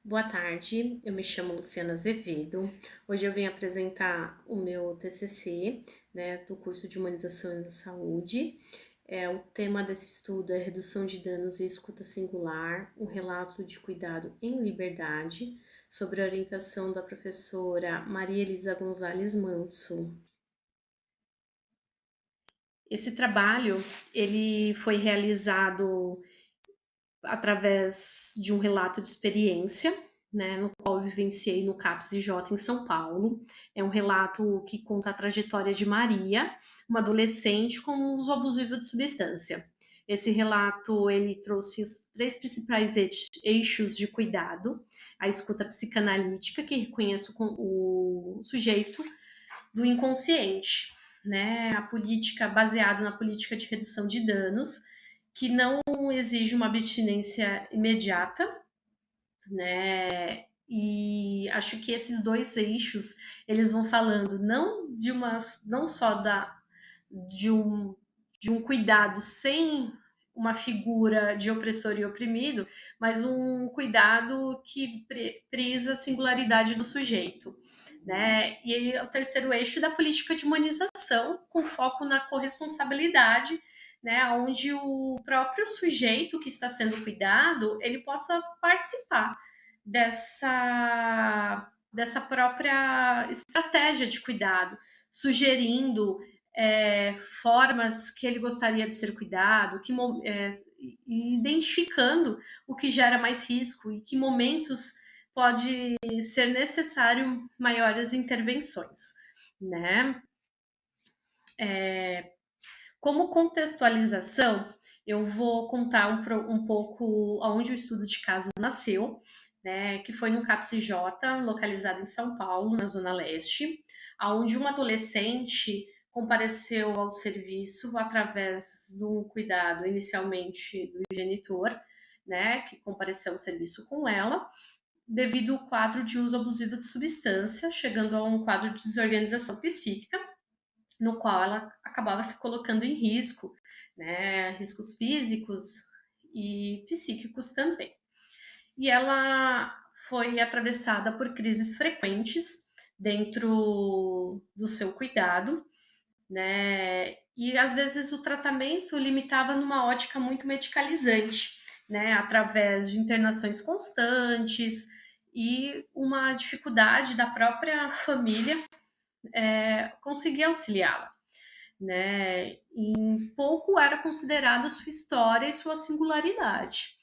Boa tarde, eu me chamo Luciana Azevedo. Hoje eu vim apresentar o meu TCC, do curso de Humanização da Saúde. O tema desse estudo é Redução de Danos e Escuta Singular, um relato de cuidado em liberdade, sobre a orientação da professora Maria Elisa Gonzalez Manso. Esse trabalho, ele foi realizado através de um relato de experiência, no qual eu vivenciei no CAPS IJ em São Paulo. É um relato que conta a trajetória de Maria, uma adolescente com uso abusivo de substância. Esse relato ele trouxe os três principais eixos de cuidado: a escuta psicanalítica, que reconhece o sujeito do inconsciente, a política baseada na política de redução de danos, que não exige uma abstinência imediata, E acho que esses dois eixos eles vão falando não só de um de um cuidado sem uma figura de opressor e oprimido, mas um cuidado que preza a singularidade do sujeito. E aí, o terceiro eixo da política de humanização, com foco na corresponsabilidade, onde o próprio sujeito que está sendo cuidado ele possa participar dessa própria estratégia de cuidado, sugerindo formas que ele gostaria de ser cuidado, identificando o que gera mais risco e que momentos pode ser necessário maiores intervenções, né? Como contextualização, eu vou contar um pouco aonde o estudo de caso nasceu, que foi no CAPS-J, localizado em São Paulo, na Zona Leste, onde uma adolescente compareceu ao serviço através de um cuidado inicialmente do genitor, que compareceu ao serviço com ela, devido ao quadro de uso abusivo de substância, chegando a um quadro de desorganização psíquica, no qual ela acabava se colocando em risco, riscos físicos e psíquicos também. E ela foi atravessada por crises frequentes dentro do seu cuidado, E às vezes o tratamento limitava numa ótica muito medicalizante, através de internações constantes e uma dificuldade da própria família conseguir auxiliá-la. Em pouco era considerada sua história e sua singularidade.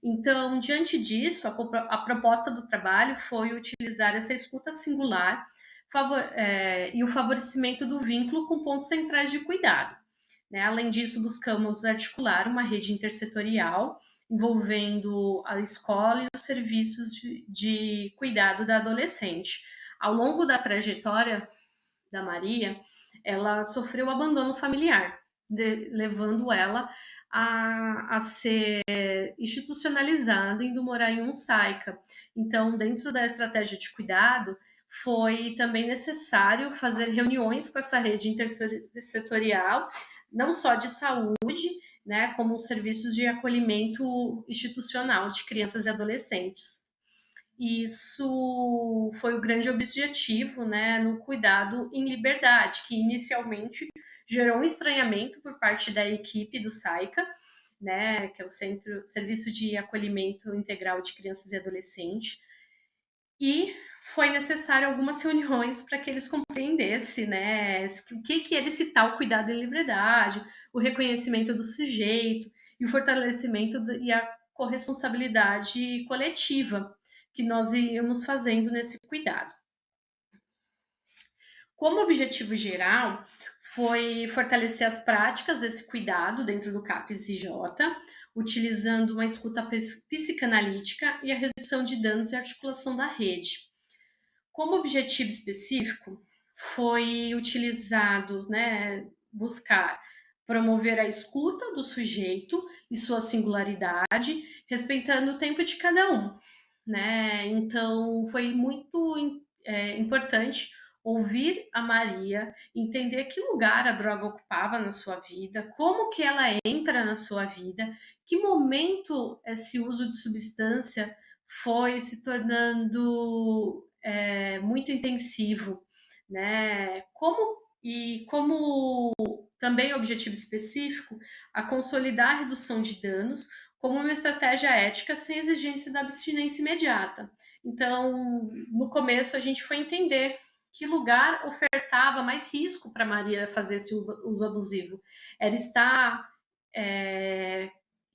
Então, diante disso, a proposta do trabalho foi utilizar essa escuta singular e o favorecimento do vínculo com pontos centrais de cuidado. Além disso, buscamos articular uma rede intersetorial envolvendo a escola e os serviços de cuidado da adolescente. Ao longo da trajetória da Maria, ela sofreu abandono familiar, levando ela a ser institucionalizada, indo morar em um SAICA. Então, dentro da estratégia de cuidado, foi também necessário fazer reuniões com essa rede intersetorial, não só de saúde, como os serviços de acolhimento institucional de crianças e adolescentes. Isso foi o grande objetivo, no cuidado em liberdade, que inicialmente gerou um estranhamento por parte da equipe do SAICA, que é o Serviço de Acolhimento Integral de Crianças e Adolescentes, e foi necessário algumas reuniões para que eles compreendessem, o que ele citar o cuidado em liberdade, o reconhecimento do sujeito e o fortalecimento e a corresponsabilidade coletiva que nós íamos fazendo nesse cuidado. Como objetivo geral, foi fortalecer as práticas desse cuidado dentro do CAPS-IJ, utilizando uma escuta psicanalítica e a redução de danos e articulação da rede. Como objetivo específico, foi utilizado, buscar promover a escuta do sujeito e sua singularidade, respeitando o tempo de cada um, Então, foi muito importante ouvir a Maria, entender que lugar a droga ocupava na sua vida, como que ela entra na sua vida, que momento esse uso de substância foi se tornando muito intensivo, né? Como também objetivo específico, a consolidar a redução de danos como uma estratégia ética sem exigência da abstinência imediata. Então, no começo, a gente foi entender que lugar ofertava mais risco para Maria fazer esse uso abusivo. Era estar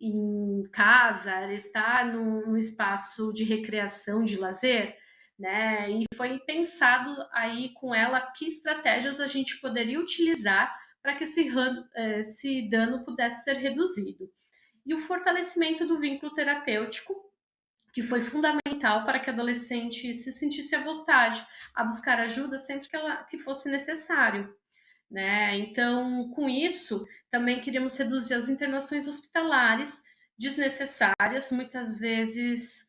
em casa, era estar num espaço de recreação, de lazer, né? E foi pensado aí com ela que estratégias a gente poderia utilizar para que esse dano pudesse ser reduzido. E o fortalecimento do vínculo terapêutico, que foi fundamental para que a adolescente se sentisse à vontade a buscar ajuda sempre que fosse necessário. Né? Então, com isso, também queríamos reduzir as internações hospitalares desnecessárias, muitas vezes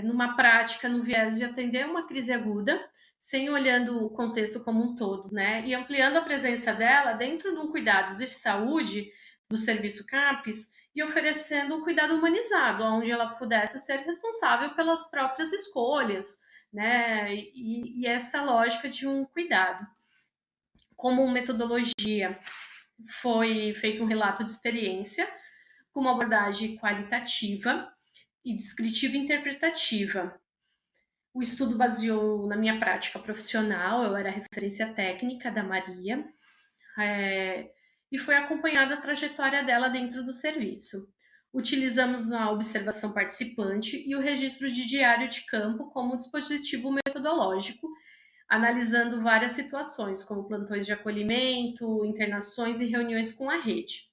numa prática, no viés de atender uma crise aguda, sem olhando o contexto como um todo, né? E ampliando a presença dela dentro de um cuidado de saúde do serviço CAPES e oferecendo um cuidado humanizado, onde ela pudesse ser responsável pelas próprias escolhas, né? E essa lógica de um cuidado. Como metodologia, foi feito um relato de experiência com uma abordagem qualitativa e descritiva e interpretativa. O estudo baseou na minha prática profissional, eu era a referência técnica da Maria, e foi acompanhada a trajetória dela dentro do serviço. Utilizamos a observação participante e o registro de diário de campo como dispositivo metodológico, analisando várias situações, como plantões de acolhimento, internações e reuniões com a rede.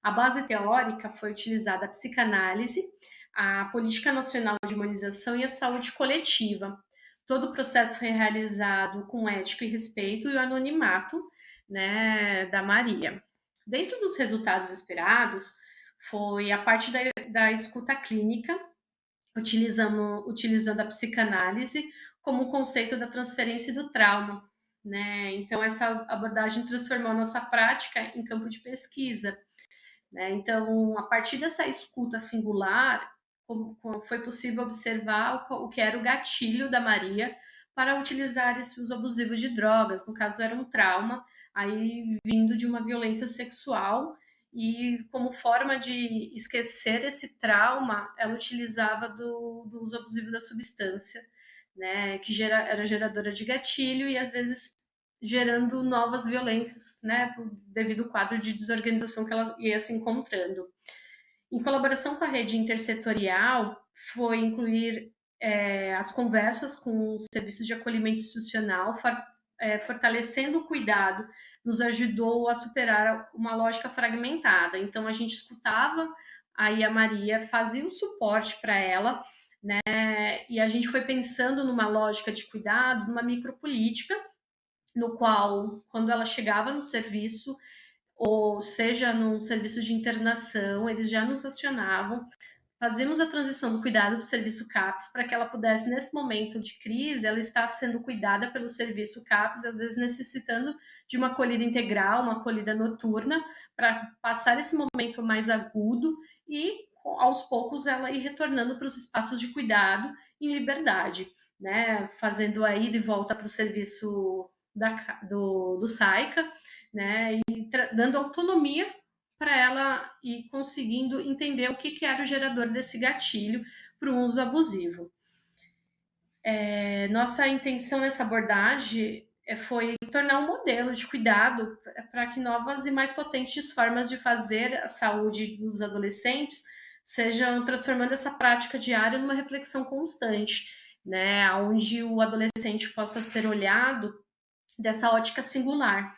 A base teórica foi utilizada a psicanálise, a política nacional de humanização e a saúde coletiva. Todo o processo foi realizado com ética e respeito e o anonimato, né, da Maria. Dentro dos resultados esperados, foi a parte da escuta clínica, utilizando a psicanálise como o conceito da transferência do trauma. Né? Então, essa abordagem transformou a nossa prática em campo de pesquisa. Né? Então, a partir dessa escuta singular, foi possível observar o que era o gatilho da Maria para utilizar esse uso abusivo de drogas. No caso, era um trauma, aí vindo de uma violência sexual, e como forma de esquecer esse trauma, ela utilizava do uso abusivo da substância, né, que era geradora de gatilho e às vezes gerando novas violências, né, devido ao quadro de desorganização que ela ia se encontrando. Em colaboração com a rede intersetorial, foi incluir as conversas com os serviços de acolhimento institucional, fortalecendo o cuidado, nos ajudou a superar uma lógica fragmentada. Então, a gente escutava, aí a Maria fazia o suporte para ela, né, e a gente foi pensando numa lógica de cuidado, numa micropolítica, no qual, quando ela chegava no serviço, ou seja, num serviço de internação, eles já nos acionavam, fazíamos a transição do cuidado do serviço CAPS para que ela pudesse, nesse momento de crise, ela estar sendo cuidada pelo serviço CAPS, às vezes necessitando de uma acolhida integral, uma acolhida noturna, para passar esse momento mais agudo e, aos poucos, ela ir retornando para os espaços de cuidado em liberdade, né? Fazendo a ida e volta para o serviço do SAICA, né? E dando autonomia para ela ir conseguindo entender o que era o gerador desse gatilho para o uso abusivo. Nossa intenção nessa abordagem foi tornar um modelo de cuidado para que novas e mais potentes formas de fazer a saúde dos adolescentes sejam transformando essa prática diária numa reflexão constante, né, onde o adolescente possa ser olhado dessa ótica singular.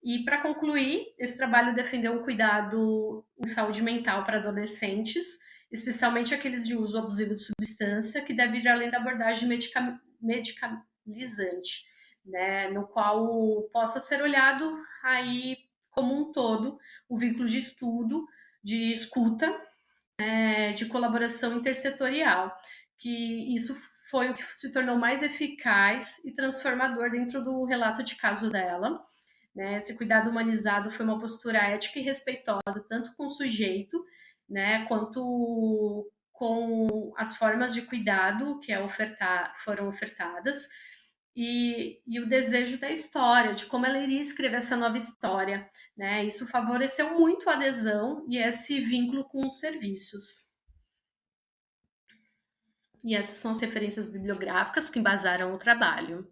E para concluir, esse trabalho defendeu um cuidado em saúde mental para adolescentes, especialmente aqueles de uso abusivo de substância, que deve ir além da abordagem medicalizante, né, no qual possa ser olhado aí como um todo, um vínculo de estudo, de escuta, de colaboração intersetorial, que isso foi o que se tornou mais eficaz e transformador dentro do relato de caso dela. Né? Esse cuidado humanizado foi uma postura ética e respeitosa, tanto com o sujeito, né, quanto com as formas de cuidado que foram ofertadas e o desejo da história, de como ela iria escrever essa nova história, né? Isso favoreceu muito a adesão e esse vínculo com os serviços. E essas são as referências bibliográficas que embasaram o trabalho.